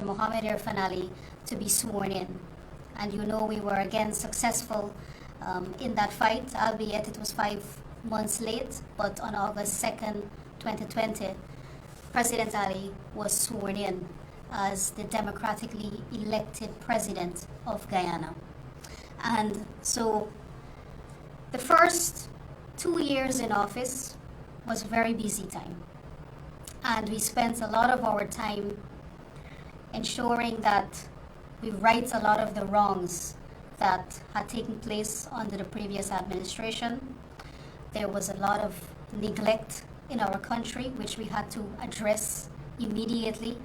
Mohamed Irfan Ali to be sworn in. And you know we were again successful in that fight, albeit it was 5 months late, but on August 2nd, 2020, President Ali was sworn in as the democratically elected president of Guyana. And so the first 2 years in office was a very busy time. And we spent a lot of our time ensuring that we right a lot of the wrongs that had taken place under the previous administration. There was a lot of neglect in our country, which we had to address immediately.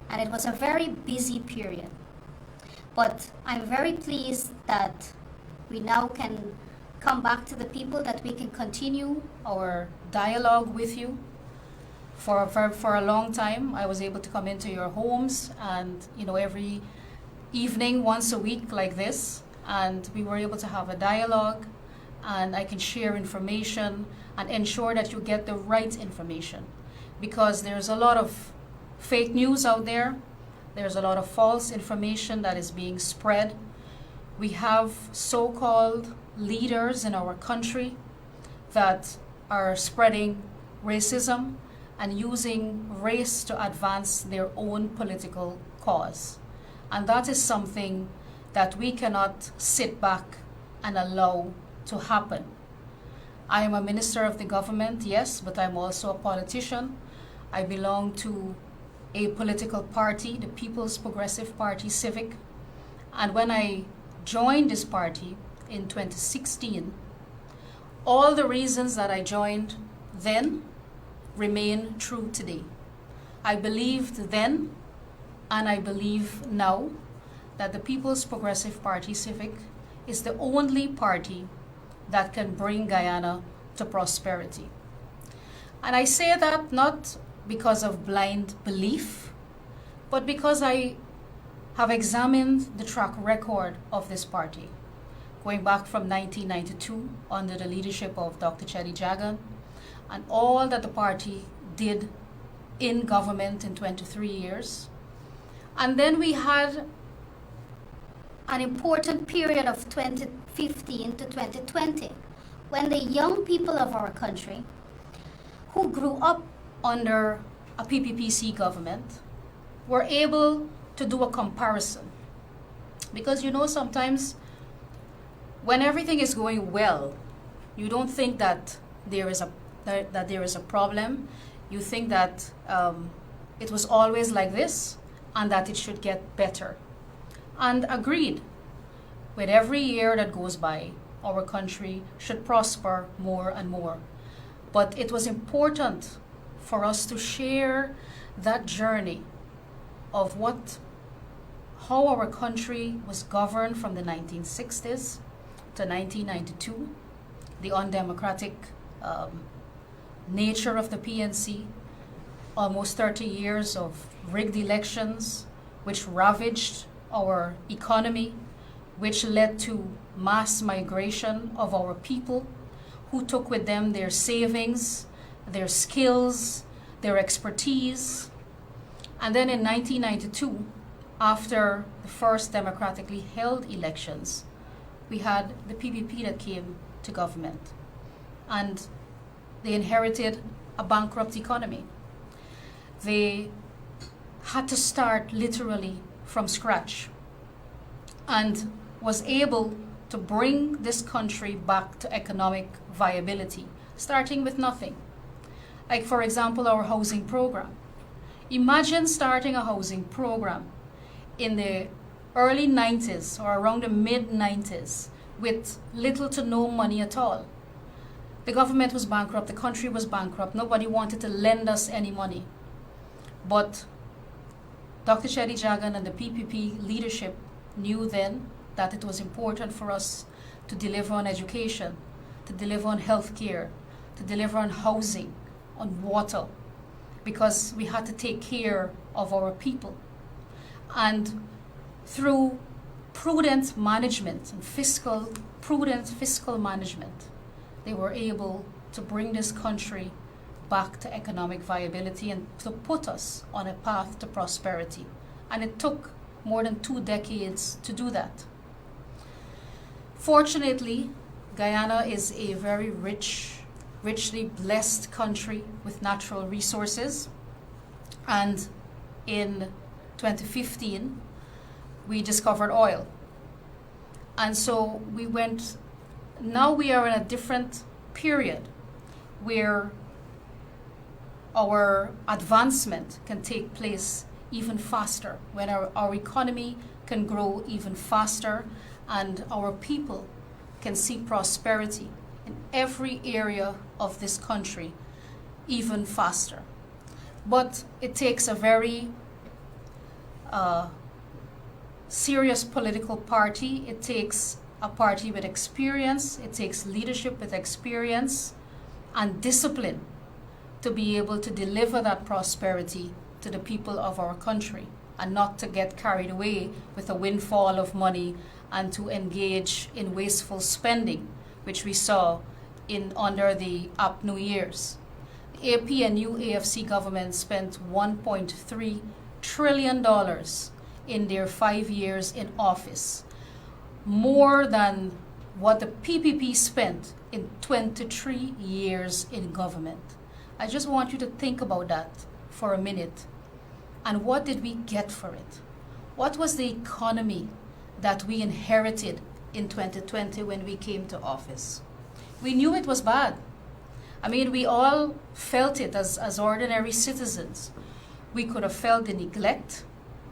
And it was a very busy period. But I'm very pleased that we now can come back to the people, that we can continue our dialogue with you. For a long time, I was able to come into your homes and, every evening, once a week like this, and we were able to have a dialogue, and I can share information and ensure that you get the right information, because there's a lot of fake news out there. There's a lot of false information that is being spread. We have so-called leaders in our country that are spreading racism and using race to advance their own political cause. And that is something that we cannot sit back and allow to happen. I am a minister of the government, yes, but I'm also a politician. I belong to a political party, the People's Progressive Party Civic. And when I joined this party in 2016, all the reasons that I joined then remain true today. I believed then, and I believe now, that the People's Progressive Party Civic is the only party that can bring Guyana to prosperity. And I say that not because of blind belief, but because I have examined the track record of this party, going back from 1992 under the leadership of Dr. Chedi Jagan, and all that the party did in government in 23 years. And then we had an important period of 2015 to 2020, when the young people of our country who grew up under a PPPC government were able to do a comparison. Because sometimes when everything is going well, you don't think that there is a problem. You think that it was always like this and that it should get better. And agreed, with every year that goes by, our country should prosper more and more. But it was important for us to share that journey of how our country was governed from the 1960s to 1992, the undemocratic nature of the PNC, almost 30 years of rigged elections, which ravaged our economy, which led to mass migration of our people, who took with them their savings, their skills, their expertise. And then in 1992, after the first democratically held elections, we had the PPP that came to government. And they inherited a bankrupt economy. They had to start literally from scratch, and was able to bring this country back to economic viability, starting with nothing. Like, for example, our housing program. Imagine starting a housing program in the early 90s or around the mid 90s with little to no money at all. The government was bankrupt, the country was bankrupt, nobody wanted to lend us any money. But Dr. Chedi Jagan and the PPP leadership knew then that it was important for us to deliver on education, to deliver on healthcare, to deliver on housing, on water, because we had to take care of our people. And through prudent management and prudent fiscal management, they were able to bring this country back to economic viability and to put us on a path to prosperity. And it took more than 2 decades to do that. Fortunately, Guyana is a very richly blessed country with natural resources. And in 2015, we discovered oil. And so now we are in a different period where our advancement can take place even faster, when our economy can grow even faster, and our people can see prosperity in every area of this country even faster. But it takes a very serious political party. It takes a party with experience. It takes leadership with experience and discipline to be able to deliver that prosperity to the people of our country, and not to get carried away with a windfall of money and to engage in wasteful spending, which we saw under the APNU years. The APNU AFC government spent $1.3 trillion in their 5 years in office, more than what the PPP spent in 23 years in government. I just want you to think about that for a minute. And what did we get for it? What was the economy that we inherited in 2020 when we came to office? We knew it was bad. I mean, we all felt it as ordinary citizens. We could have felt the neglect.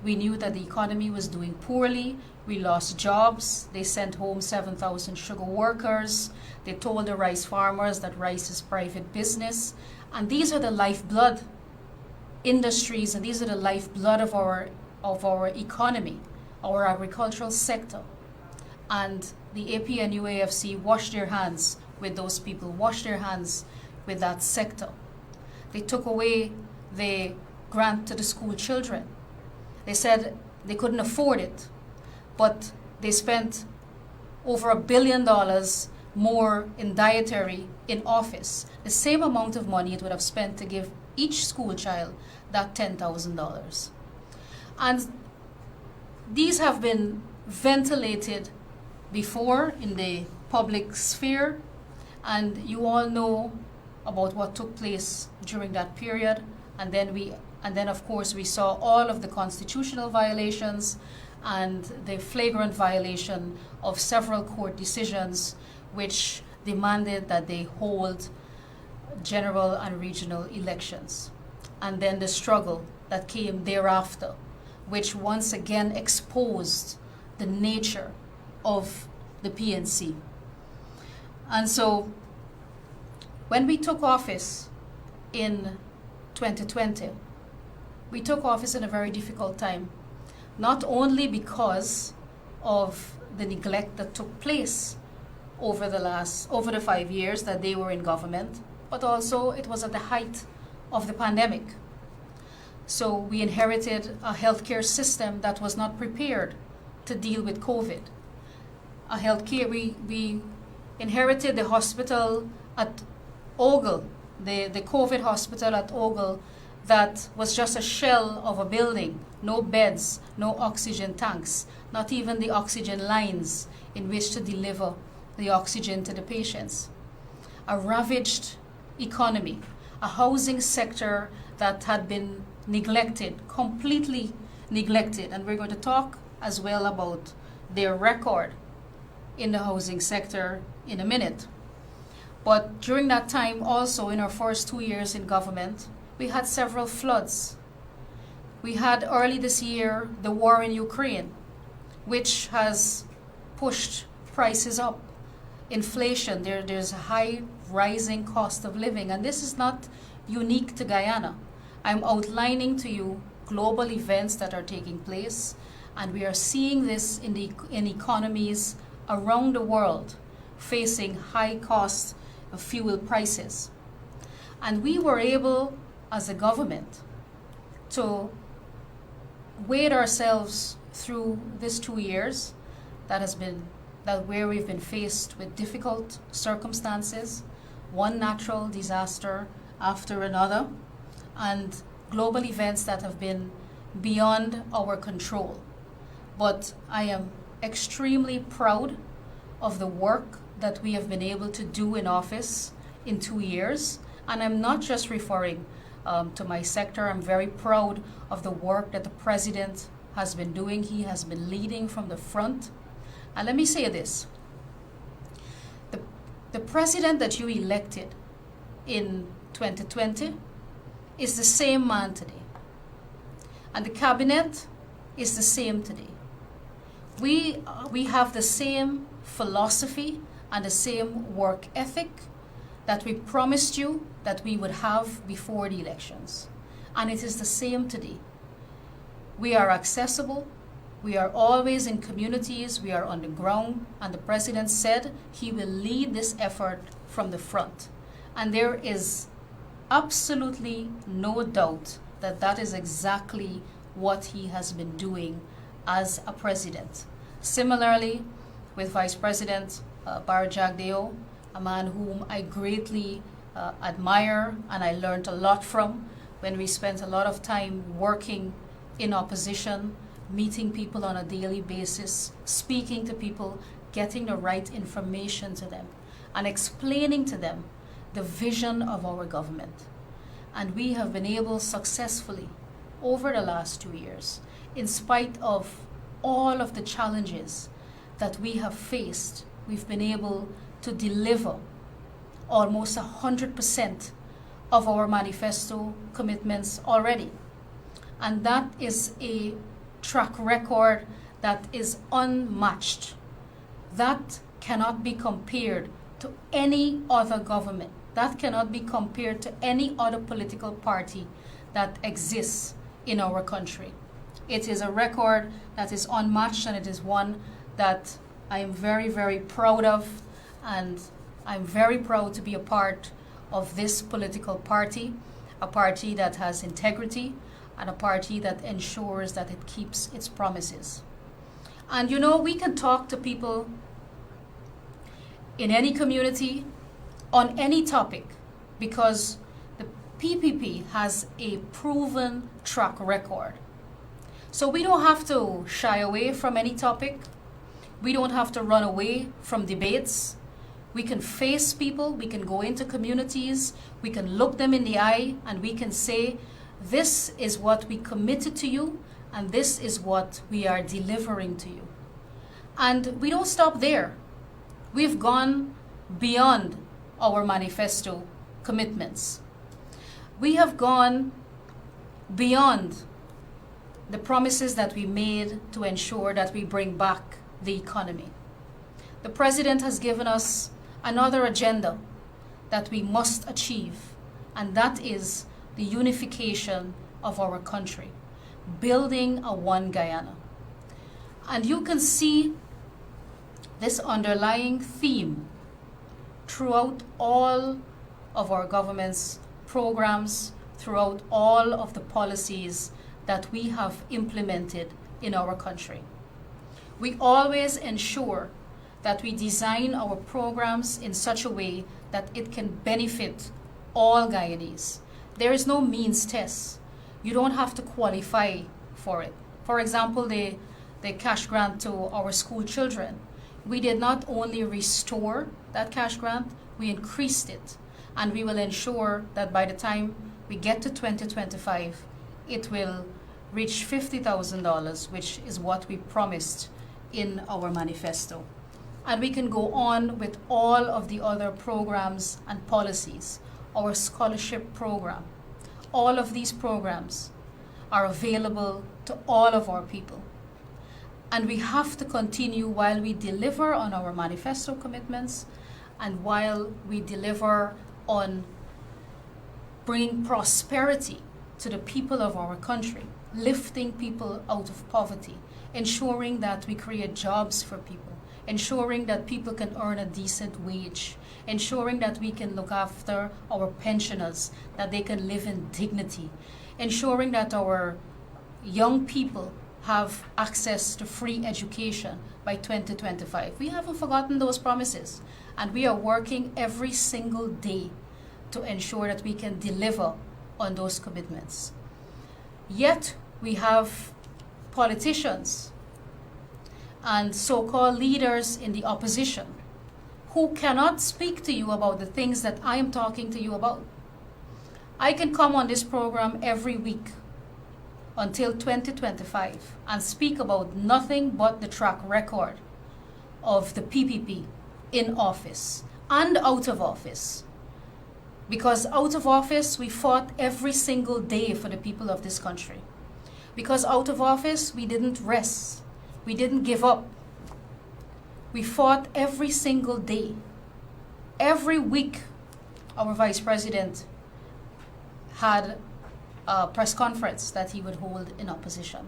We knew that the economy was doing poorly. We lost jobs. They sent home 7,000 sugar workers. They told the rice farmers that rice is private business. And these are the lifeblood industries, and these are the lifeblood of our economy, our agricultural sector. And the APNU AFC washed their hands with those people, washed their hands with that sector. They took away the grant to the school children. They said they couldn't afford it, but they spent over $1 billion more in dietary in office, the same amount of money it would have spent to give each school child that $10,000. And these have been ventilated before in the public sphere, and you all know about what took place during that period. And then of course we saw all of the constitutional violations and the flagrant violation of several court decisions which demanded that they hold general and regional elections. And then the struggle that came thereafter, which once again exposed the nature of the PNC. And so when we took office in 2020, we took office in a very difficult time, not only because of the neglect that took place over the 5 years that they were in government, but also it was at the height of the pandemic. So we inherited a healthcare system that was not prepared to deal with COVID. We inherited the hospital at Ogle, the COVID hospital at Ogle, that was just a shell of a building, no beds, no oxygen tanks, not even the oxygen lines in which to deliver the oxygen to the patients. A ravaged economy, a housing sector that had been neglected, completely neglected. And we're going to talk as well about their record in the housing sector in a minute. But during that time also, in our first 2 years in government, we had several floods. We had early this year the war in Ukraine, which has pushed prices up. Inflation, there's a high rising cost of living, and this is not unique to Guyana. I'm outlining to you global events that are taking place, and we are seeing this in economies around the world facing high cost of fuel prices. And we were able, as a government, to wade ourselves through these 2 years where we've been faced with difficult circumstances, one natural disaster after another, and global events that have been beyond our control. But I am extremely proud of the work that we have been able to do in office in 2 years. And I'm not just referring to my sector. I'm very proud of the work that the president has been doing. He has been leading from the front. And let me say this. The president that you elected in 2020 is the same man today. And the cabinet is the same today. We have the same philosophy and the same work ethic that we promised you that we would have before the elections. And it is the same today. We are accessible. We are always in communities. We are on the ground. And the president said he will lead this effort from the front. And there is absolutely no doubt that that is exactly what he has been doing as a president. Similarly, with Vice President Barajagdeo, a man whom I greatly admire and I learned a lot from when we spent a lot of time working in opposition, meeting people on a daily basis, speaking to people, getting the right information to them, and explaining to them the vision of our government. And we have been able successfully over the last 2 years, in spite of all of the challenges that we have faced, we've been able to deliver almost 100% of our manifesto commitments already. And that is a track record that is unmatched. That cannot be compared to any other government. That cannot be compared to any other political party that exists in our country. It is a record that is unmatched, and it is one that I am very, very proud of, and I'm very proud to be a part of this political party, a party that has integrity, and a party that ensures that it keeps its promises. And you know, we can talk to people in any community on any topic because the PPP has a proven track record. So we don't have to shy away from any topic. We don't have to run away from debates. We can face people, we can go into communities, we can look them in the eye, and we can say, this is what we committed to you, and this is what we are delivering to you. And we don't stop there. We've gone beyond our manifesto commitments. We have gone beyond the promises that we made to ensure that we bring back the economy. The president has given us another agenda that we must achieve, and that is the unification of our country, building a one Guyana. And you can see this underlying theme throughout all of our government's programs, throughout all of the policies that we have implemented in our country. We always ensure that we design our programs in such a way that it can benefit all Guyanese. There is no means test. You don't have to qualify for it. For example, the cash grant to our school children. We did not only restore that cash grant, we increased it. And we will ensure that by the time we get to 2025, it will reach $50,000, which is what we promised in our manifesto. And we can go on with all of the other programs and policies, our scholarship program. All of these programs are available to all of our people. And we have to continue while we deliver on our manifesto commitments and while we deliver on bringing prosperity to the people of our country, lifting people out of poverty, ensuring that we create jobs for people, ensuring that people can earn a decent wage, ensuring that we can look after our pensioners, that they can live in dignity, ensuring that our young people have access to free education by 2025. We haven't forgotten those promises, and we are working every single day to ensure that we can deliver on those commitments. Yet, We have politicians and so-called leaders in the opposition who cannot speak to you about the things that I am talking to you about. I can come on this program every week until 2025 and speak about nothing but the track record of the PPP in office and out of office. Because out of office, we fought every single day for the people of this country. Because out of office, we didn't rest. We didn't give up. We fought every single day. Every week, our vice president had a press conference that he would hold in opposition.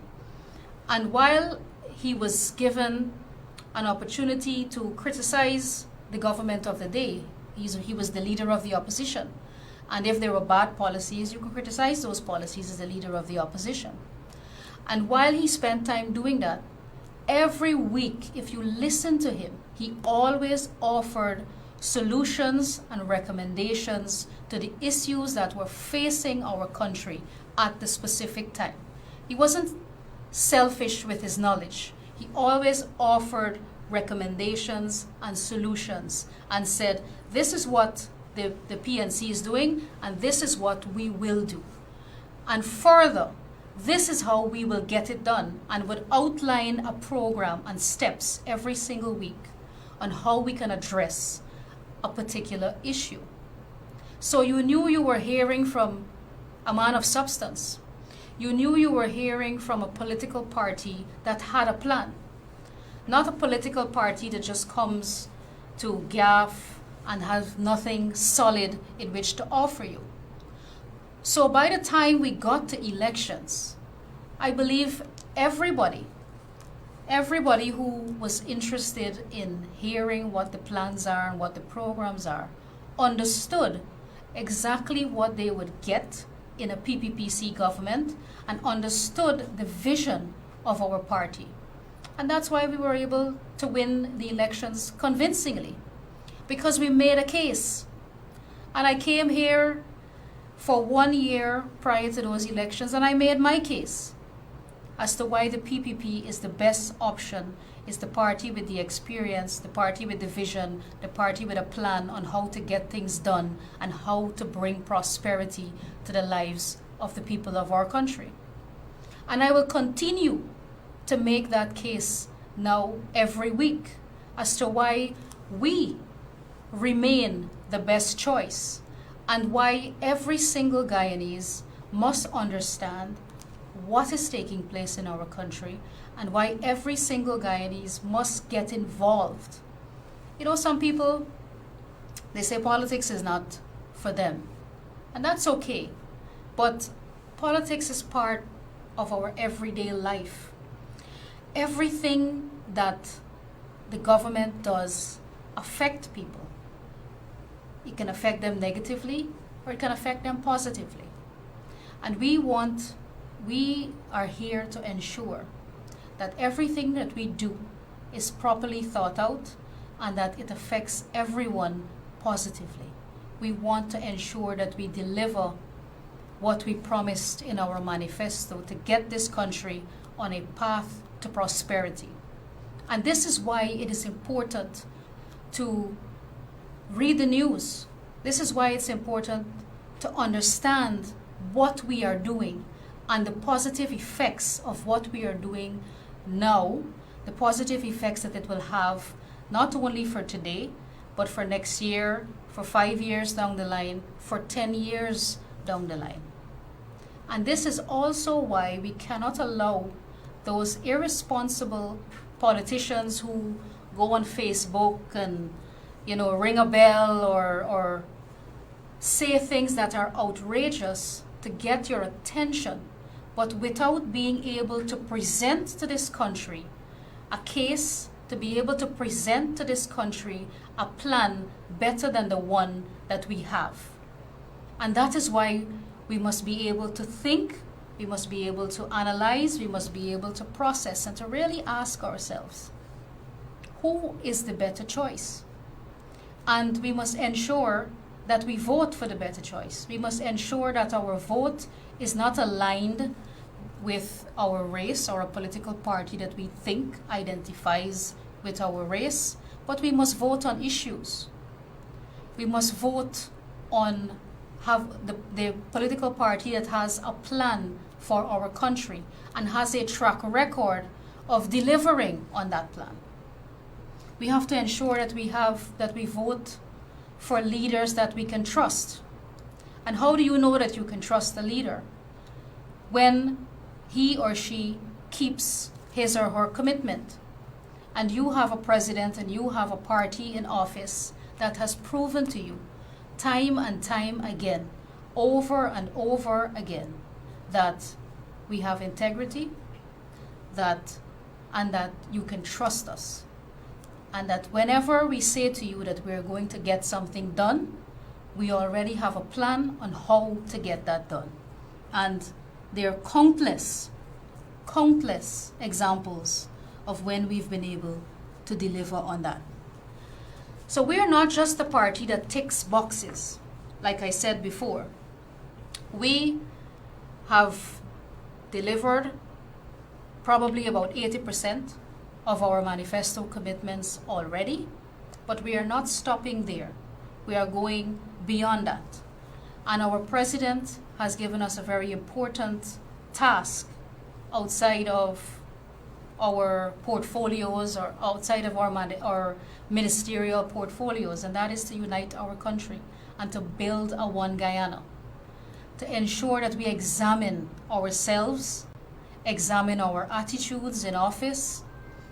And while he was given an opportunity to criticize the government of the day, he was the leader of the opposition. And if there were bad policies, you could criticize those policies as the leader of the opposition. And while he spent time doing that, every week, if you listen to him, he always offered solutions and recommendations to the issues that were facing our country at the specific time. He wasn't selfish with his knowledge. He always offered recommendations and solutions and said, this is what the PNC is doing and this is what we will do. And further, this is how we will get it done, and would outline a program and steps every single week on how we can address a particular issue. So you knew you were hearing from a man of substance. You knew you were hearing from a political party that had a plan. Not a political party that just comes to gaff and has nothing solid in which to offer you. So by the time we got to elections, I believe everybody who was interested in hearing what the plans are and what the programs are understood exactly what they would get in a PPPC government and understood the vision of our party. And that's why we were able to win the elections convincingly, because we made a case. And I came here for 1 year prior to those elections, and I made my case as to why the PPP is the best option, is the party with the experience, the party with the vision, the party with a plan on how to get things done and how to bring prosperity to the lives of the people of our country. And I will continue to make that case now every week as to why we remain the best choice, and why every single Guyanese must understand what is taking place in our country, and why every single Guyanese must get involved. You know, some people, they say politics is not for them, and that's okay, but politics is part of our everyday life. Everything that the government does affects people. It can affect them negatively or it can affect them positively. And we are here to ensure that everything that we do is properly thought out and that it affects everyone positively. We want to ensure that we deliver what we promised in our manifesto to get this country on a path to prosperity. And this is why it is important to read the news. This is why it's important to understand what we are doing and the positive effects of what we are doing now, the positive effects that it will have not only for today, but for next year, for 5 years down the line, for 10 years down the line. And this is also why we cannot allow those irresponsible politicians who go on Facebook and ring a bell or say things that are outrageous to get your attention, but without being able to present to this country a case, to be able to present to this country a plan better than the one that we have. And that is why we must be able to think, we must be able to analyze, we must be able to process and to really ask ourselves, who is the better choice? And we must ensure that we vote for the better choice. We must ensure that our vote is not aligned with our race or a political party that we think identifies with our race, but we must vote on issues. We must vote on the political party that has a plan for our country and has a track record of delivering on that plan. We have to ensure that we vote for leaders that we can trust. And how do you know that you can trust a leader? When he or she keeps his or her commitment. And you have a president and you have a party in office that has proven to you time and time again, over and over again, that we have integrity, and that you can trust us. And that whenever we say to you that we're going to get something done, we already have a plan on how to get that done. And there are countless examples of when we've been able to deliver on that. So we're not just a party that ticks boxes, like I said before. We have delivered probably about 80% of our manifesto commitments already, but we are not stopping there. We are going beyond that. And our president has given us a very important task outside of our portfolios or outside of our ministerial portfolios, and that is to unite our country and to build a one Guyana, to ensure that we examine ourselves, examine our attitudes in office,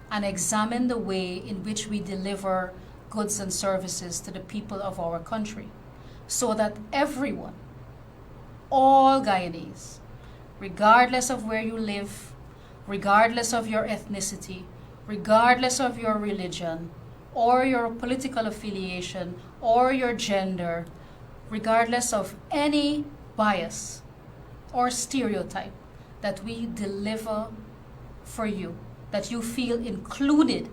and examine the way in which we deliver goods and services to the people of our country, so that everyone, all Guyanese, regardless of where you live, regardless of your ethnicity, regardless of your religion, or your political affiliation, or your gender, regardless of any bias or stereotype, that we deliver for you, that you feel included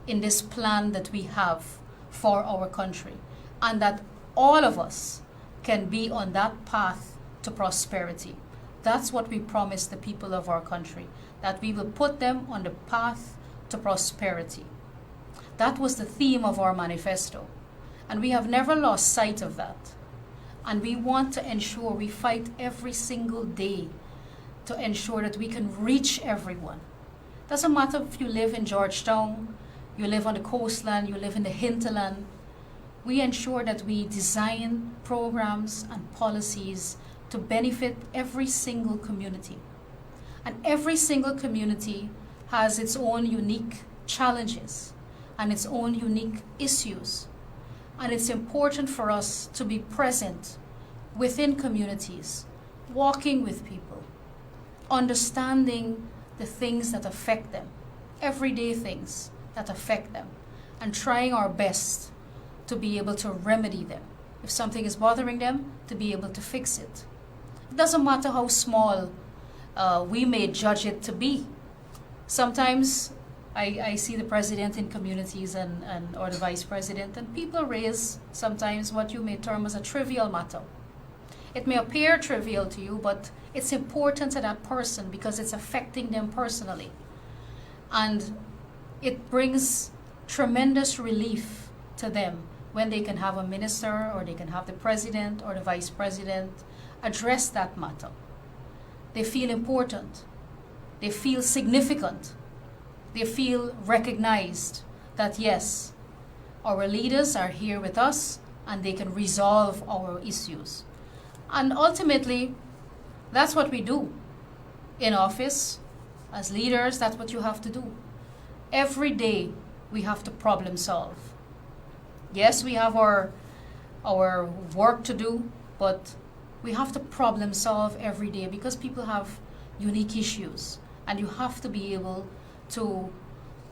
in this plan that we have for our country, and that all of us can be on that path to prosperity. That's what we promise the people of our country, that we will put them on the path to prosperity. That was the theme of our manifesto, and we have never lost sight of that. And we want to ensure we fight every single day to ensure that we can reach everyone. Doesn't matter if you live in Georgetown, you live on the coastline, you live in the hinterland. We ensure that we design programs and policies to benefit every single community. And every single community has its own unique challenges and its own unique issues. And it's important for us to be present within communities, walking with people, understanding the things that affect them, everyday things that affect them, and trying our best to be able to remedy them. If something is bothering them, to be able to fix it. It doesn't matter how small we may judge it to be. Sometimes I see the president in communities or the vice president, and people raise sometimes what you may term as a trivial matter. It may appear trivial to you, but it's important to that person because it's affecting them personally. And it brings tremendous relief to them when they can have a minister or they can have the president or the vice president address that matter. They feel important. They feel significant. They feel recognized that yes, our leaders are here with us and they can resolve our issues. And ultimately, that's what we do in office. As leaders, that's what you have to do. Every day, we have to problem solve. Yes, we have our work to do, but we have to problem solve every day because people have unique issues, and you have to be able to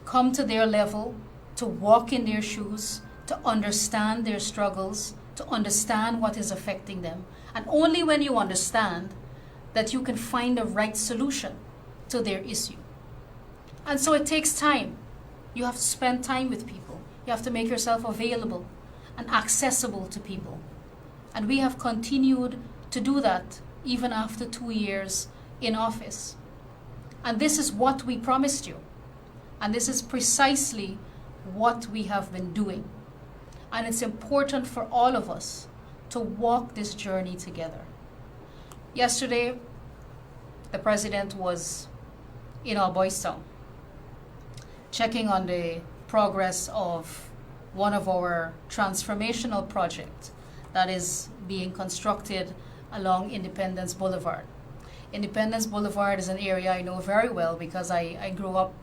come to their level, to walk in their shoes, to understand their struggles, to understand what is affecting them. And only when you understand that you can find the right solution to their issue. And so it takes time. You have to spend time with people. You have to make yourself available and accessible to people. And we have continued to do that even after 2 years in office. And this is what we promised you. And this is precisely what we have been doing. And it's important for all of us to walk this journey together. Yesterday, the president was in our Boys Town, checking on the progress of one of our transformational projects that is being constructed along Independence Boulevard. Independence Boulevard is an area I know very well because I grew up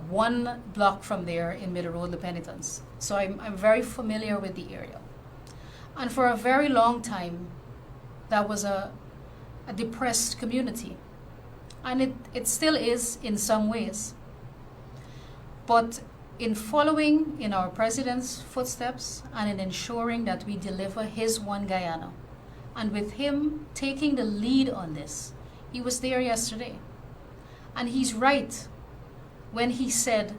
one block from there in Middle Road, La Penitence. So I'm very familiar with the area. And for a very long time, that was a depressed community. And it still is in some ways. But in following in our president's footsteps and in ensuring that we deliver his One Guyana, and with him taking the lead on this, he was there yesterday. And he's right when he said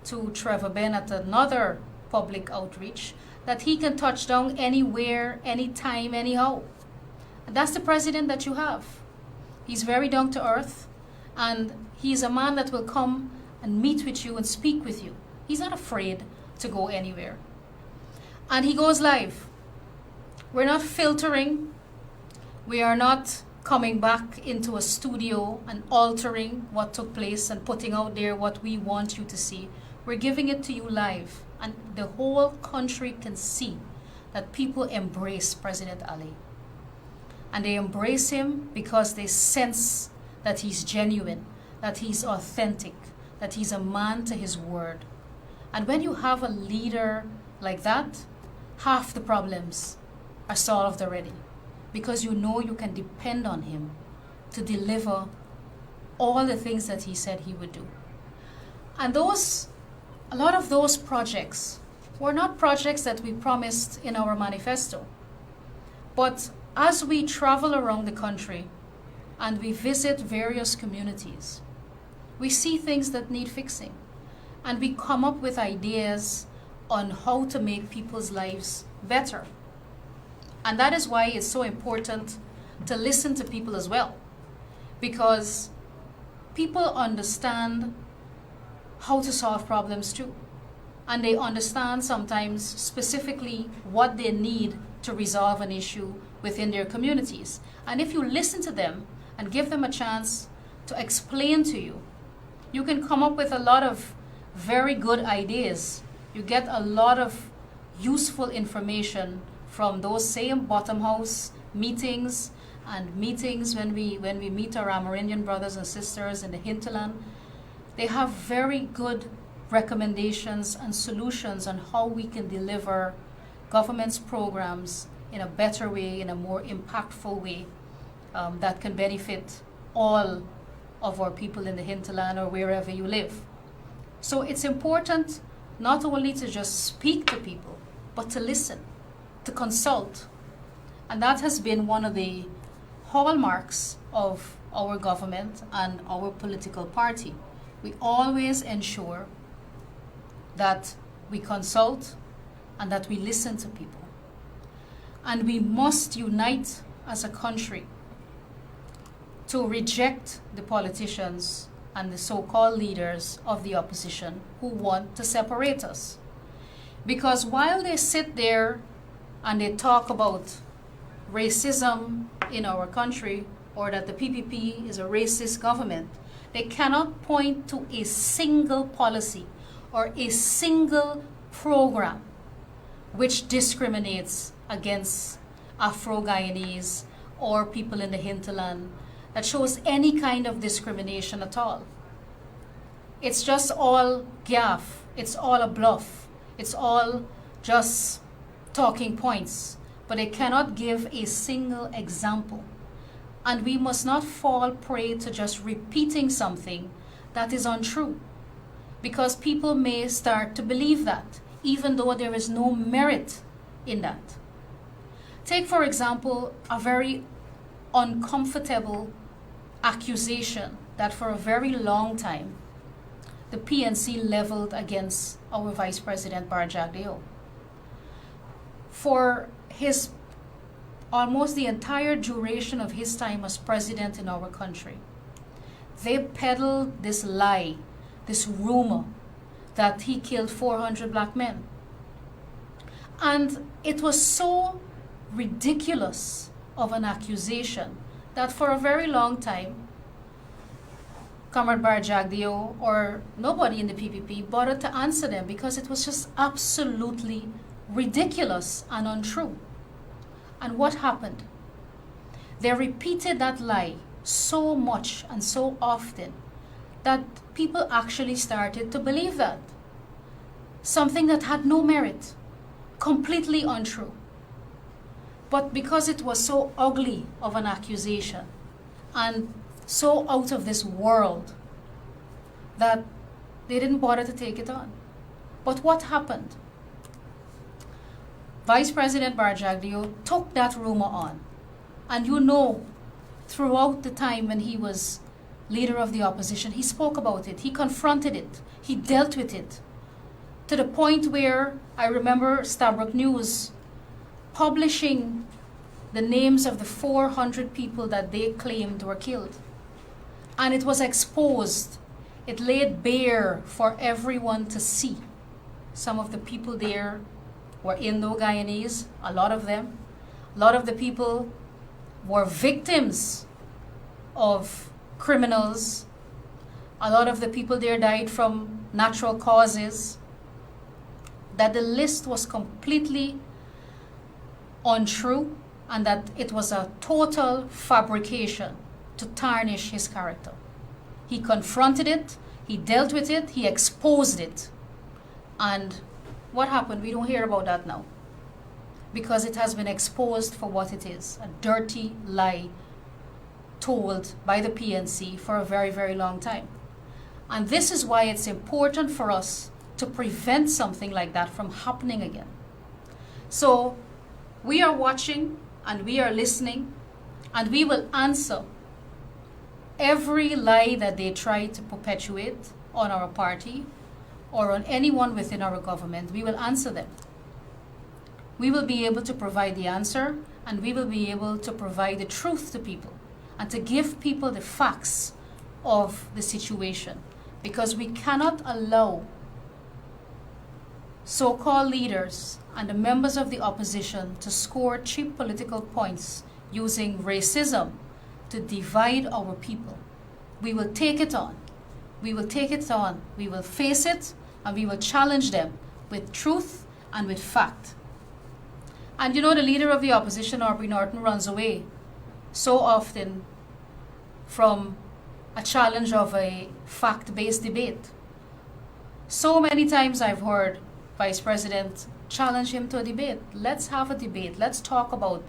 to Trevor Ben at another public outreach that he can touch down anywhere, anytime, anyhow. And that's the president that you have. He's very down to earth, and he's a man that will come and meet with you and speak with you. He's not afraid to go anywhere. And he goes live. We're not filtering. We are not coming back into a studio and altering what took place and putting out there what we want you to see. We're giving it to you live. And the whole country can see that people embrace President Ali. And they embrace him because they sense that he's genuine, that he's authentic, that he's a man to his word. And when you have a leader like that, half the problems are solved already, because you know you can depend on him to deliver all the things that he said he would do. And a lot of those projects were not projects that we promised in our manifesto. But as we travel around the country and we visit various communities, we see things that need fixing. And we come up with ideas on how to make people's lives better. And that is why it's so important to listen to people as well. Because people understand how to solve problems too. And they understand sometimes specifically what they need to resolve an issue within their communities. And if you listen to them and give them a chance to explain to you, you can come up with a lot of very good ideas. You get a lot of useful information from those same bottom house meetings and meetings when we meet our Amerindian brothers and sisters in the hinterland. They have very good recommendations and solutions on how we can deliver government's programs in a better way, in a more impactful way, that can benefit all of our people in the hinterland or wherever you live. So it's important not only to just speak to people, but to listen, to consult. And that has been one of the hallmarks of our government and our political party. We always ensure that we consult and that we listen to people. And we must unite as a country to reject the politicians and the so-called leaders of the opposition who want to separate us. Because while they sit there and they talk about racism in our country, or that the PPP is a racist government, they cannot point to a single policy or a single program which discriminates against Afro-Guyanese or people in the hinterland, that shows any kind of discrimination at all. It's just all gaff. It's all a bluff. It's all just talking points. But they cannot give a single example. And we must not fall prey to just repeating something that is untrue, because people may start to believe that, even though there is no merit in that. Take, for example, a very uncomfortable accusation that for a very long time the PNC leveled against our Vice President Bar Jagdeo. For his almost the entire duration of his time as president in our country, they peddled this lie, this rumor that he killed 400 black men. And it was so ridiculous of an accusation that for a very long time, Comrade Barjagdio or nobody in the PPP bothered to answer them because it was just absolutely ridiculous and untrue. And what happened? They repeated that lie so much and so often that people actually started to believe that. Something that had no merit, completely untrue. But because it was so ugly of an accusation and so out of this world that they didn't bother to take it on. But what happened? Vice President Barjagdio took that rumor on. And you know, throughout the time when he was leader of the opposition, he spoke about it, he confronted it, he dealt with it. To the point where I remember Stabrook News publishing the names of the 400 people that they claimed were killed. And it was exposed. It laid bare for everyone to see. Some of the people there were Indo-Guyanese, a lot of them. A lot of the people were victims of criminals. A lot of the people there died from natural causes. That the list was completely untrue and that it was a total fabrication to tarnish his character. He confronted it, he dealt with it, he exposed it. And what happened? We don't hear about that now. Because it has been exposed for what it is, a dirty lie told by the PNC for a very, very long time. And this is why it's important for us to prevent something like that from happening again. So we are watching and we are listening and we will answer every lie that they try to perpetuate on our party or on anyone within our government. We will answer them. We will be able to provide the answer and we will be able to provide the truth to people and to give people the facts of the situation, because we cannot allow so-called leaders and the members of the opposition to score cheap political points using racism to divide our people. We will take it on. We will take it on. We will face it and we will challenge them with truth and with fact. And you know, the leader of the opposition, Aubrey Norton, runs away so often from a challenge of a fact-based debate. So many times I've heard Vice President challenge him to a debate. Let's have a debate. Let's talk about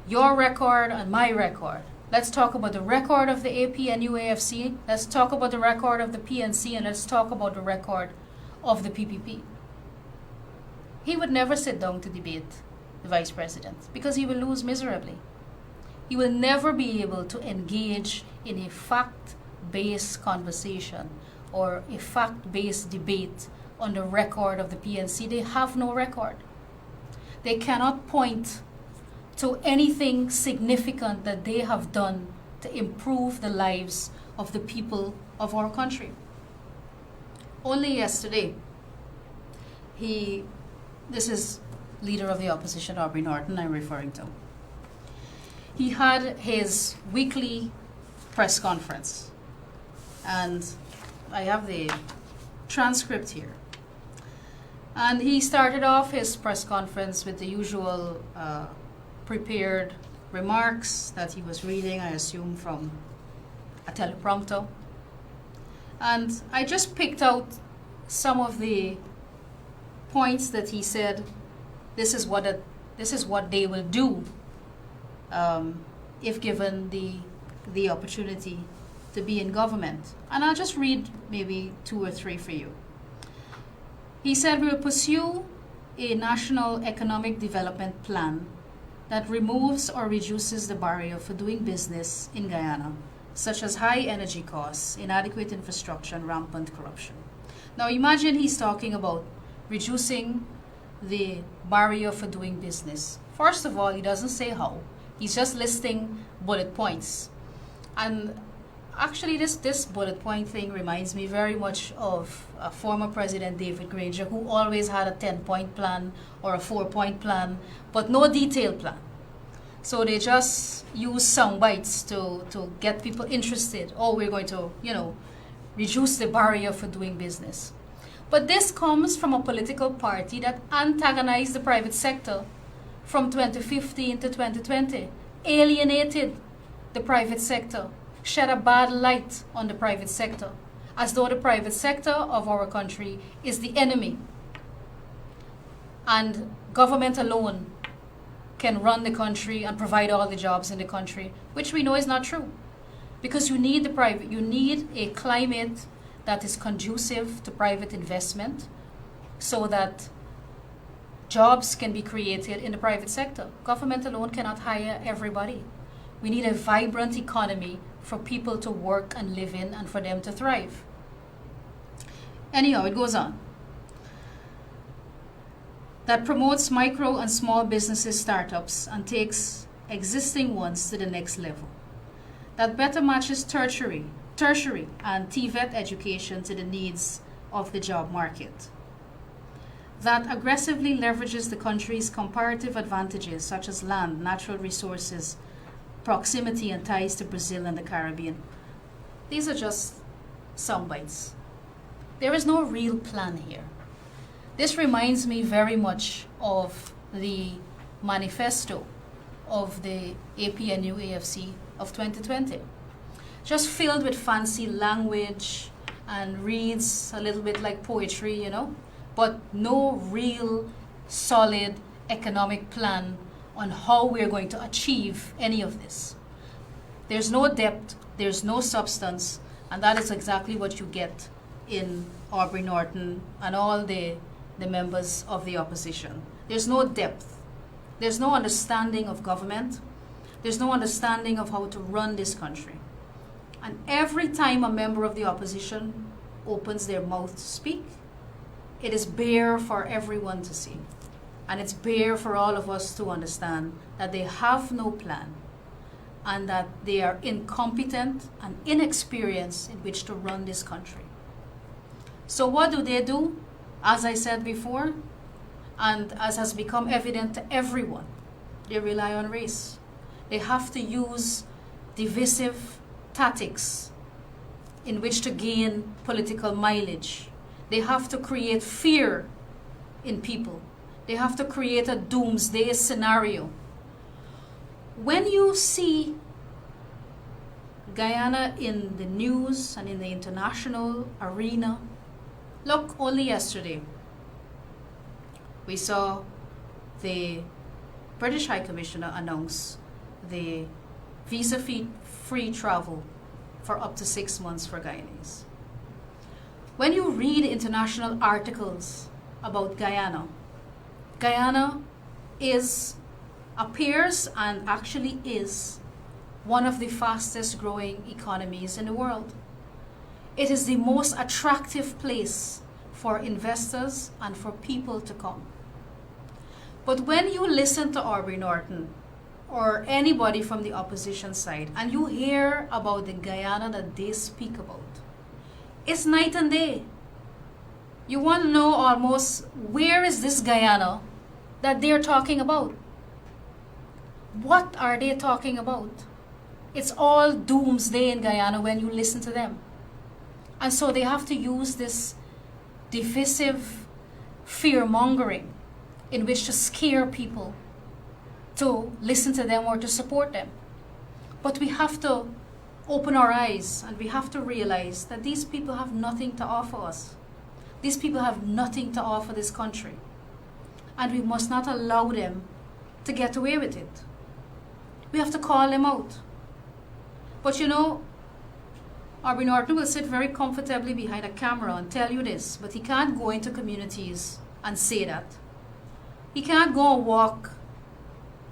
your record and my record. Let's talk about the record of the AP and UAFC. Let's talk about the record of the PNC, and let's talk about the record of the PPP. He would never sit down to debate the Vice President because he will lose miserably. He will never be able to engage in a fact-based conversation or a fact-based debate on the record of the PNC. They have no record. They cannot point to anything significant that they have done to improve the lives of the people of our country. Only yesterday, this is leader of the opposition, Aubrey Norton, I'm referring to. He had his weekly press conference, and I have the transcript here. And he started off his press conference with the usual prepared remarks that he was reading, I assume, from a teleprompter. And I just picked out some of the points that he said, this is what they will do if given the opportunity to be in government. And I'll just read maybe 2 or 3 for you. He said, we will pursue a national economic development plan that removes or reduces the barrier for doing business in Guyana, such as high energy costs, inadequate infrastructure, and rampant corruption. Now imagine he's talking about reducing the barrier for doing business. First of all, he doesn't say how. He's just listing bullet points. And Actually, this bullet point thing reminds me very much of former President David Granger, who always had a 10-point plan or a 4-point plan, but no detailed plan. So they just use sound bites to get people interested. Oh, we're going to, reduce the barrier for doing business. But this comes from a political party that antagonized the private sector from 2015 to 2020, alienated the private sector, shed a bad light on the private sector, as though the private sector of our country is the enemy. And government alone can run the country and provide all the jobs in the country, which we know is not true. Because you need you need a climate that is conducive to private investment so that jobs can be created in the private sector. Government alone cannot hire everybody. We need a vibrant economy for people to work and live in and for them to thrive. Anyhow, it goes on. That promotes micro and small businesses, startups, and takes existing ones to the next level. That better matches tertiary and TVET education to the needs of the job market. That aggressively leverages the country's comparative advantages such as land, natural resources, proximity and ties to Brazil and the Caribbean. These are just sound bites. There is no real plan here. This reminds me very much of the manifesto of the APNU AFC of 2020. Just filled with fancy language and reads a little bit like poetry, but no real solid economic plan on how we're going to achieve any of this. There's no depth, there's no substance, and that is exactly what you get in Aubrey Norton and all the members of the opposition. There's no depth. There's no understanding of government. There's no understanding of how to run this country. And every time a member of the opposition opens their mouth to speak, it is bare for everyone to see. And it's bare for all of us to understand that they have no plan and that they are incompetent and inexperienced in which to run this country. So what do? As I said before, and as has become evident to everyone, they rely on race. They have to use divisive tactics in which to gain political mileage. They have to create fear in people. They have to create a doomsday scenario. When you see Guyana in the news and in the international arena, look, only yesterday we saw the British High Commissioner announce the visa-free travel for up to 6 months for Guyanese. When you read international articles about Guyana, Guyana appears and actually is one of the fastest growing economies in the world. It is the most attractive place for investors and for people to come. But when you listen to Aubrey Norton or anybody from the opposition side and you hear about the Guyana that they speak about, it's night and day. You want to know almost where is this Guyana that they're talking about? What are they talking about? It's all doomsday in Guyana when you listen to them. And so they have to use this divisive fear-mongering in which to scare people to listen to them or to support them. But we have to open our eyes and we have to realize that these people have nothing to offer us. These people have nothing to offer this country. And we must not allow them to get away with it. We have to call them out. But Aubrey Norton will sit very comfortably behind a camera and tell you this, but he can't go into communities and say that. He can't go and walk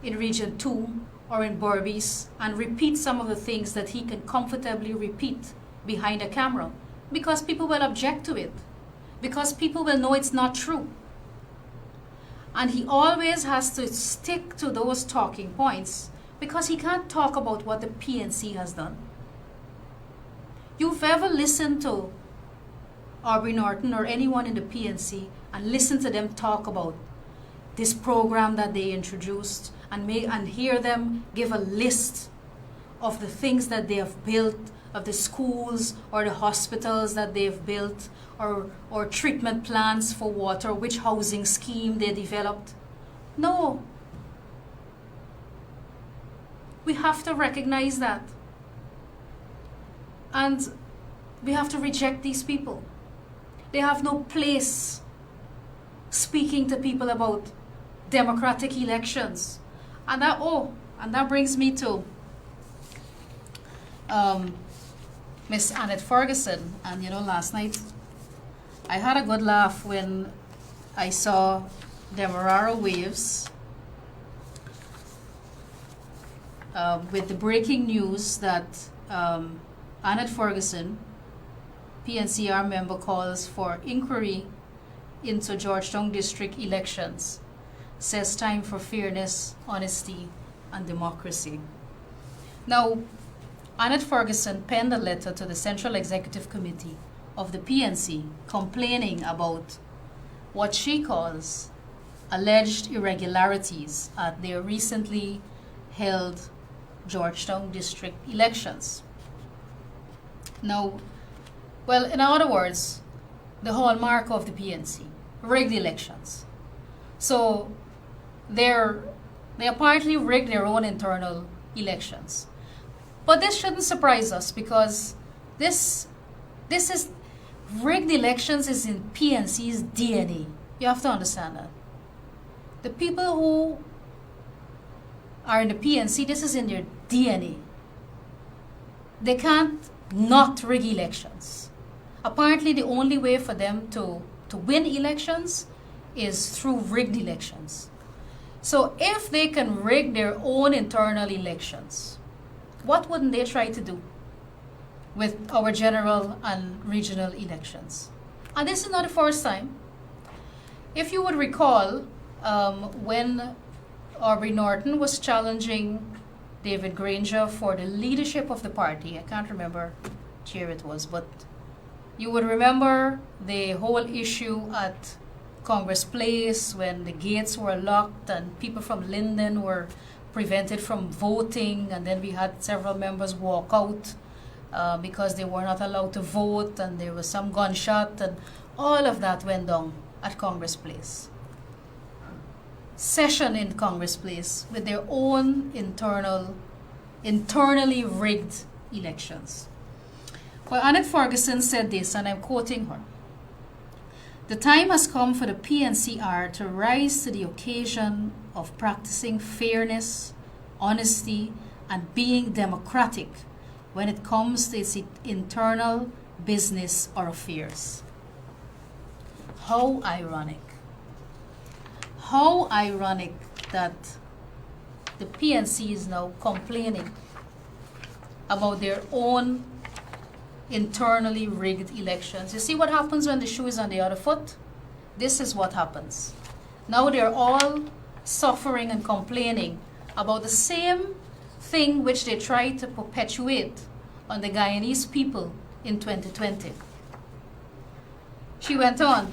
in Region 2 or in Berbice and repeat some of the things that he can comfortably repeat behind a camera because people will object to it, because people will know it's not true. And he always has to stick to those talking points because he can't talk about what the PNC has done. you've ever listened to Aubrey Norton or anyone in the PNC and listened to them talk about this program that they introduced and hear them give a list of the things that they have built, of the schools or the hospitals that they've built, or treatment plants for water, which housing scheme they developed? No. We have to recognize that. And we have to reject these people. They have no place speaking to people about democratic elections. And that brings me to Miss Annette Ferguson. And last night I had a good laugh when I saw Demerara Waves with the breaking news that Annette Ferguson, PNCR member, calls for inquiry into Georgetown District elections, says time for fairness, honesty, and democracy. Now, Annette Ferguson penned a letter to the Central Executive Committee of the PNC complaining about what she calls alleged irregularities at their recently held Georgetown District elections. Now, well, in other words, the hallmark of the PNC, rigged elections. So they apparently rigged their own internal elections. But this shouldn't surprise us, because this is rigged elections is in PNC's DNA. You have to understand that. The people who are in the PNC, this is in their DNA. They can't not rig elections. Apparently, the only way for them to win elections is through rigged elections. So if they can rig their own internal elections, what wouldn't they try to do with our general and regional elections? And this is not the first time. If you would recall, when Aubrey Norton was challenging David Granger for the leadership of the party, I can't remember which year it was, but you would remember the whole issue at Congress Place when the gates were locked and people from Linden were prevented from voting, and then we had several members walk out because they were not allowed to vote, and there was some gunshot, and all of that went down at Congress Place. Session in Congress Place with their own internally rigged elections. Well, Annette Ferguson said this, and I'm quoting her. "The time has come for the PNCR to rise to the occasion of practicing fairness, honesty, and being democratic when it comes to its internal business or affairs." How ironic. How ironic that the PNC is now complaining about their own internally rigged elections. You see what happens when the shoe is on the other foot? This is what happens. Now they're all suffering and complaining about the same thing which they tried to perpetuate on the Guyanese people in 2020. She went on,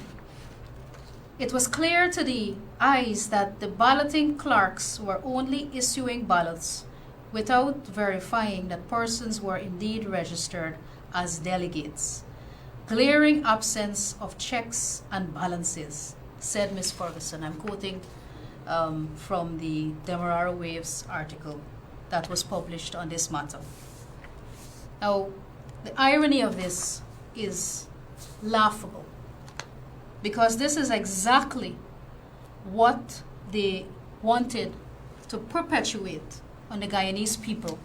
"It was clear to the eyes that the balloting clerks were only issuing ballots without verifying that persons were indeed registered as delegates. Glaring absence of checks and balances," said Ms. Ferguson. I'm quoting from the Demerara Waves article that was published on this matter. Now, the irony of this is laughable, because this is exactly what they wanted to perpetuate on the Guyanese people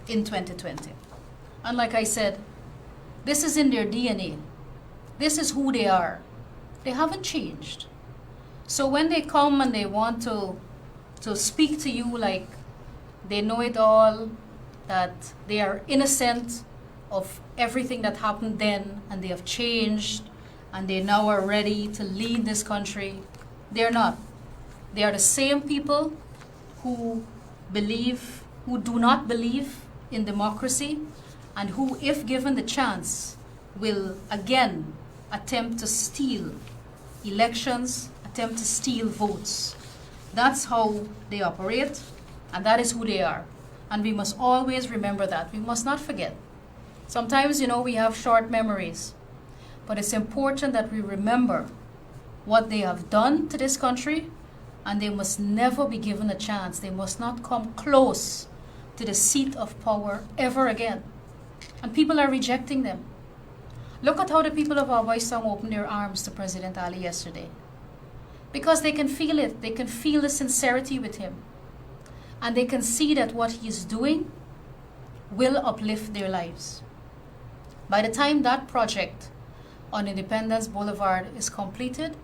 in 2020. And like I said, this is in their DNA. This is who they are. They haven't changed. So when they come and they want to speak to you like they know it all, that they are innocent of everything that happened then, and they have changed, and they now are ready to lead this country, they're not. They are the same people who do not believe in democracy, and who, if given the chance, will again attempt to steal elections, attempt to steal votes. That's how they operate, and that is who they are. And we must always remember that. We must not forget. Sometimes, we have short memories, but it's important that we remember what they have done to this country, and they must never be given a chance. They must not come close to the seat of power ever again. And people are rejecting them. Look at how the people of Aboystown opened their arms to President Ali yesterday. Because they can feel it. They can feel the sincerity with him. And they can see that what he is doing will uplift their lives. By the time that project on Independence Boulevard is completed,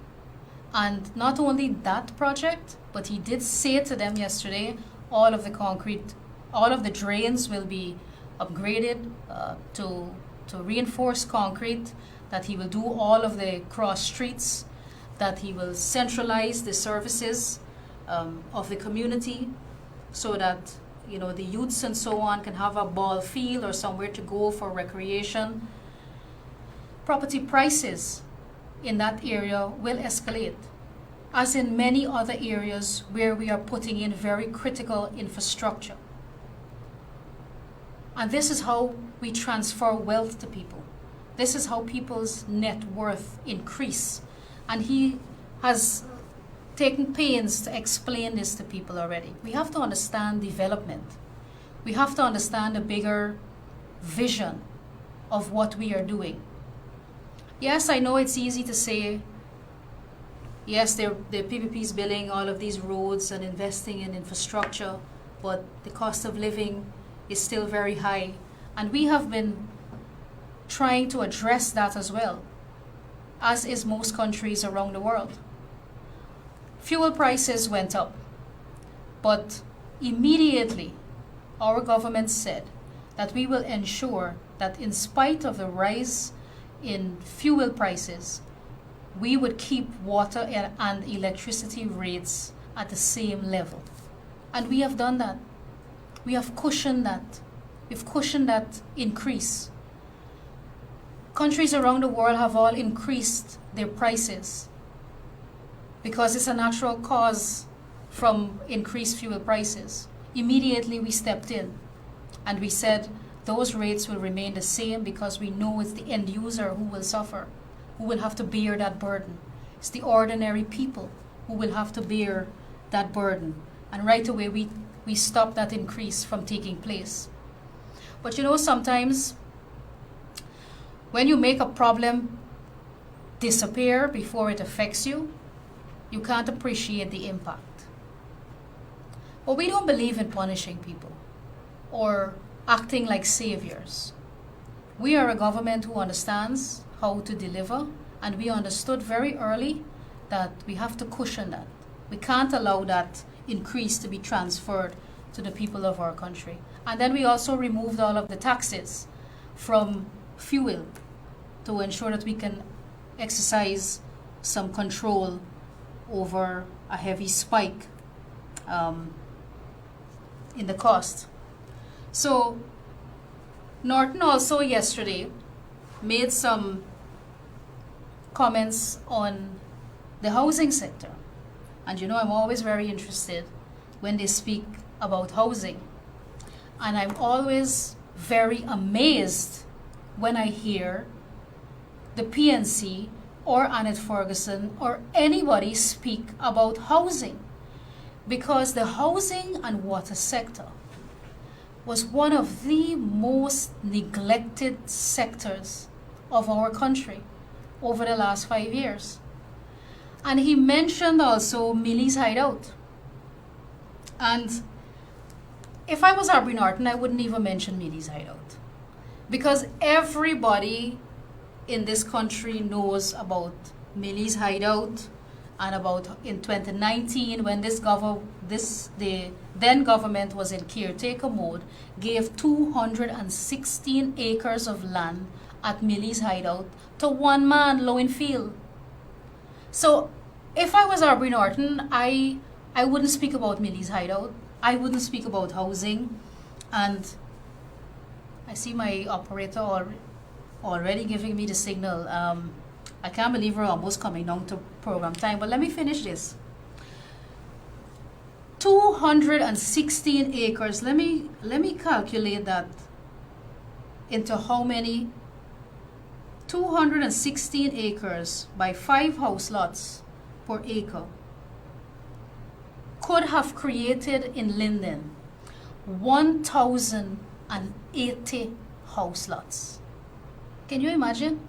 and not only that project, but he did say to them yesterday, all of the drains will be upgraded to reinforce concrete, that he will do all of the cross streets, that he will centralize the services of the community so that the youths and so on can have a ball field or somewhere to go for recreation. Property prices in that area will escalate, as in many other areas where we are putting in very critical infrastructure. And this is how we transfer wealth to people. This is how people's net worth increase. And he has taken pains to explain this to people already. We have to understand development. We have to understand the bigger vision of what we are doing. Yes, I know it's easy to say, yes, the PPP is building all of these roads and investing in infrastructure, but the cost of living is still very high. And we have been trying to address that as well, as is most countries around the world. Fuel prices went up, but immediately our government said that we will ensure that in spite of the rise in fuel prices, we would keep water and electricity rates at the same level. And we have done that. We have cushioned that. We've cushioned that increase. Countries around the world have all increased their prices because it's a natural cause from increased fuel prices. Immediately we stepped in and we said those rates will remain the same because we know it's the end user who will suffer, who will have to bear that burden. It's the ordinary people who will have to bear that burden. And right away we stopped that increase from taking place. But sometimes when you make a problem disappear before it affects you, you can't appreciate the impact. But we don't believe in punishing people or acting like saviors. We are a government who understands how to deliver, and we understood very early that we have to cushion that. We can't allow that increase to be transferred to the people of our country. And then we also removed all of the taxes from fuel to ensure that we can exercise some control over a heavy spike in the cost. So Norton also yesterday made some comments on the housing sector. And I'm always very interested when they speak about housing. And I'm always very amazed when I hear the PNC or Annette Ferguson or anybody speak about housing. Because the housing and water sector was one of the most neglected sectors of our country over the last 5 years. And he mentioned also Millie's Hideout. And if I was Aubrey Norton, I wouldn't even mention Millie's Hideout. Because everybody in this country knows about Millie's Hideout and about in 2019 when the then government was in caretaker mode, gave 216 acres of land at Millie's Hideout to one man, Lowenfield. So if I was Aubrey Norton, I wouldn't speak about Millie's Hideout. I wouldn't speak about housing. And I see my operator already giving me the signal. I can't believe we're almost coming down to program time, but let me finish this. 216 acres. Let me calculate that into how many. 216 acres by 5 house lots per acre could have created in Linden 1,080 house lots. Can you imagine?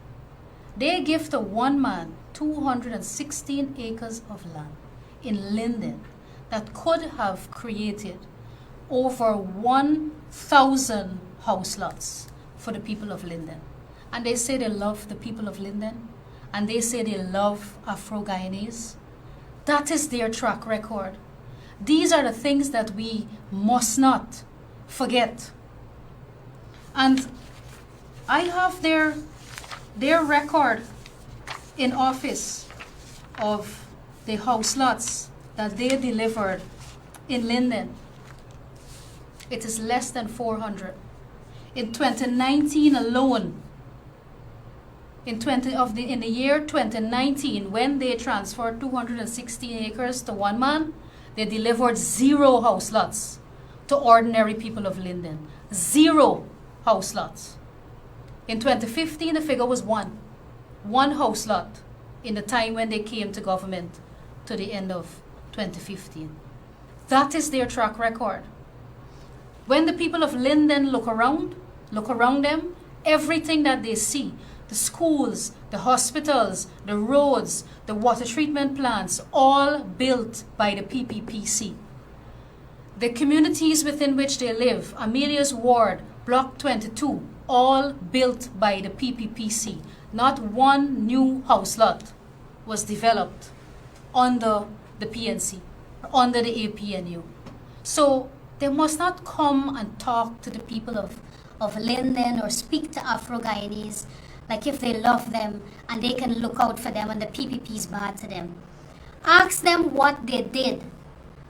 They give to one man 216 acres of land in Linden that could have created over 1,000 house lots for the people of Linden. And they say they love the people of Linden, and they say they love Afro-Guyanese. That is their track record. These are the things that we must not forget. And I have their record in office of the house lots that they delivered in Linden. It is less than 400. In 2019 alone, in the year 2019, when they transferred 216 acres to one man, they delivered 0 house lots to ordinary people of Linden. 0 house lots. In 2015, the figure was 1 house lot in the time when they came to government to the end of 2015. That is their track record. When the people of Linden look around them, everything that they see, the schools, the hospitals, the roads, the water treatment plants, all built by the PPPC. The communities within which they live, Amelia's Ward, Block 22, all built by the PPPC. Not one new house lot was developed under the PNC, under the APNU. So they must not come and talk to the people of Linden or speak to Afro-Guyanese like if they love them and they can look out for them and the PPP is bad to them. Ask them what they did.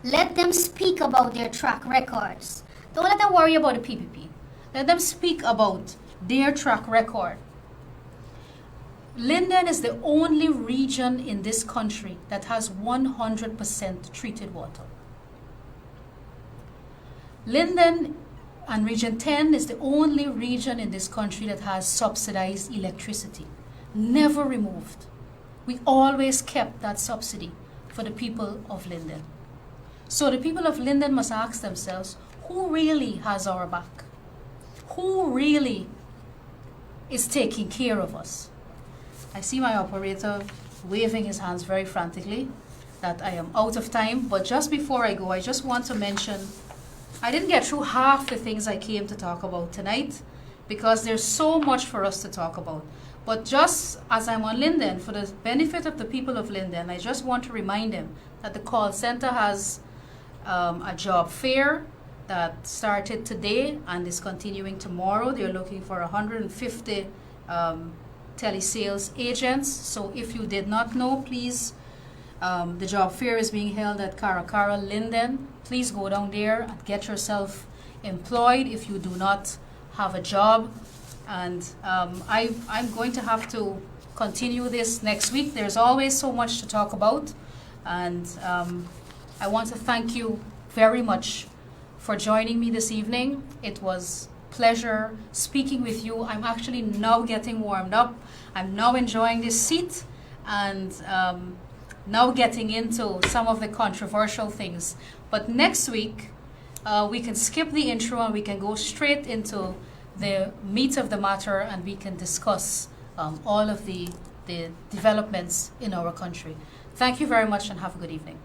Let them speak about their track records. Don't let them worry about the PPP. Let them speak about their track record. Linden is the only region in this country that has 100% treated water. Linden and Region 10 is the only region in this country that has subsidized electricity. Never removed. We always kept that subsidy for the people of Linden. So the people of Linden must ask themselves, who really has our back? Who really is taking care of us? I see my operator waving his hands very frantically that I am out of time, but just before I go, I just want to mention I didn't get through half the things I came to talk about tonight because there's so much for us to talk about. But just as I'm on Linden, for the benefit of the people of Linden, I just want to remind them that the call center has a job fair that started today and is continuing tomorrow. They're looking for 150 telesales agents. So if you did not know, please, the job fair is being held at Karakara, Linden. Please go down there and get yourself employed if you do not have a job. And I'm going to have to continue this next week. There's always so much to talk about. And I want to thank you very much for joining me this evening. It was pleasure speaking with you. I'm actually now getting warmed up. I'm now enjoying this seat and now getting into some of the controversial things. But next week, we can skip the intro and we can go straight into the meat of the matter and we can discuss all of the developments in our country. Thank you very much and have a good evening.